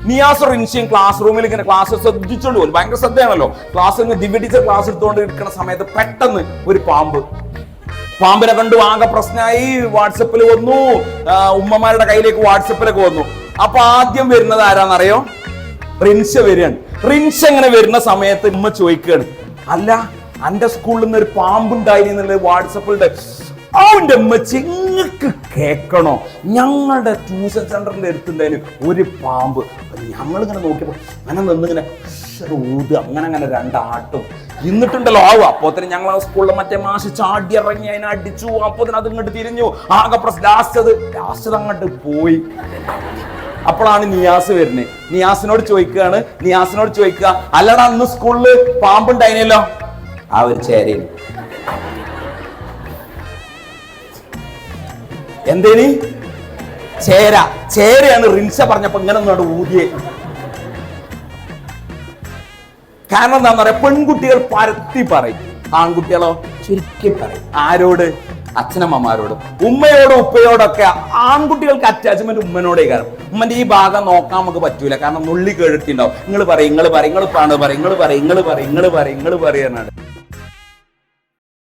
Niyas റിൻഷിയും class റൂമിൽ ഇങ്ങനെ class ശ്രദ്ധിച്ചോണ്ട് പോകും, ഭയങ്കര ശ്രദ്ധയാണല്ലോ. ക്ലാസ് ഇങ്ങനെ ദിവ്യ ടീച്ചർ ക്ലാസ് എടുത്തുകൊണ്ട് ഇരിക്കുന്ന സമയത്ത് പെട്ടെന്ന് ഒരു പാമ്പിനെ കണ്ടു, ആകെ പ്രശ്നമായി. വാട്സപ്പിൽ വന്നു, ഉമ്മമാരുടെ കയ്യിലേക്ക് വാട്സപ്പിലൊക്കെ വന്നു. അപ്പൊ ആദ്യം വരുന്നത് ആരാന്നറിയോ? റിൻഷ വരികയാണ്. റിൻഷ ഇങ്ങനെ വരുന്ന സമയത്ത് ഉമ്മ ചോദിക്കുകയാണ്, അല്ല എന്റെ സ്കൂളിൽ നിന്ന് ഒരു പാമ്പുണ്ടായി എന്നുള്ളത് വാട്സപ്പിലുണ്ട്. അവന്റെ ഉമ്മച്ചി ഇങ്ങക്ക് കേൾക്കണോ, ഞങ്ങളുടെ ട്യൂഷൻ സെന്ററിന്റെ അടുത്തുണ്ടായിരുന്നു ഒരു പാമ്പ്. ഞങ്ങളിങ്ങനെ നോക്കിയപ്പോ അങ്ങനെ നിന്നിങ്ങനെ ഊത് അങ്ങനെ രണ്ടാട്ടും എന്നിട്ടുണ്ടല്ലോ ആവും. അപ്പോത്തിന് ഞങ്ങളെ സ്കൂളിൽ മറ്റേ മാഷ് ചാടി ഇറങ്ങി അതിനെ അടിച്ചു. അപ്പോത്തിന് അത് ഇങ്ങോട്ട് തിരിഞ്ഞു, ആകെ ലാസ്റ്റ് അങ്ങോട്ട് പോയി. അപ്പോഴാണ് നിയാസ് വരുന്നത്. നിയാസിനോട് ചോദിക്കുക, അല്ലടാ അന്ന് സ്കൂളില് പാമ്പുണ്ടായിനല്ലോ. ആ ഒരു ചേരയിൽ എന്തേനി ചേരയാണ് റിൻഷ പറഞ്ഞപ്പോ ഇങ്ങനെ ഒന്നോട് ഊതിയേ. കാരണം എന്താന്ന് പറയാ, പെൺകുട്ടികൾ പരത്തി പറയും, ആൺകുട്ടികളോ ചുരുക്കി പറയും. ആരോട്? അച്ഛനമ്മമാരോടും ഉമ്മയോടും ഉപ്പയോടൊക്കെ. ആൺകുട്ടികൾക്ക് അറ്റാച്ച്മെന്റ് ഉമ്മനോടേ. കാരണം ഉമ്മന്റെ ഈ ഭാഗം നോക്കാൻ നമുക്ക് പറ്റൂല, കാരണം നുള്ളി കേട്ടിട്ടുണ്ടാവും. നിങ്ങൾ പറയും, നിങ്ങൾ പറയാനാണ്.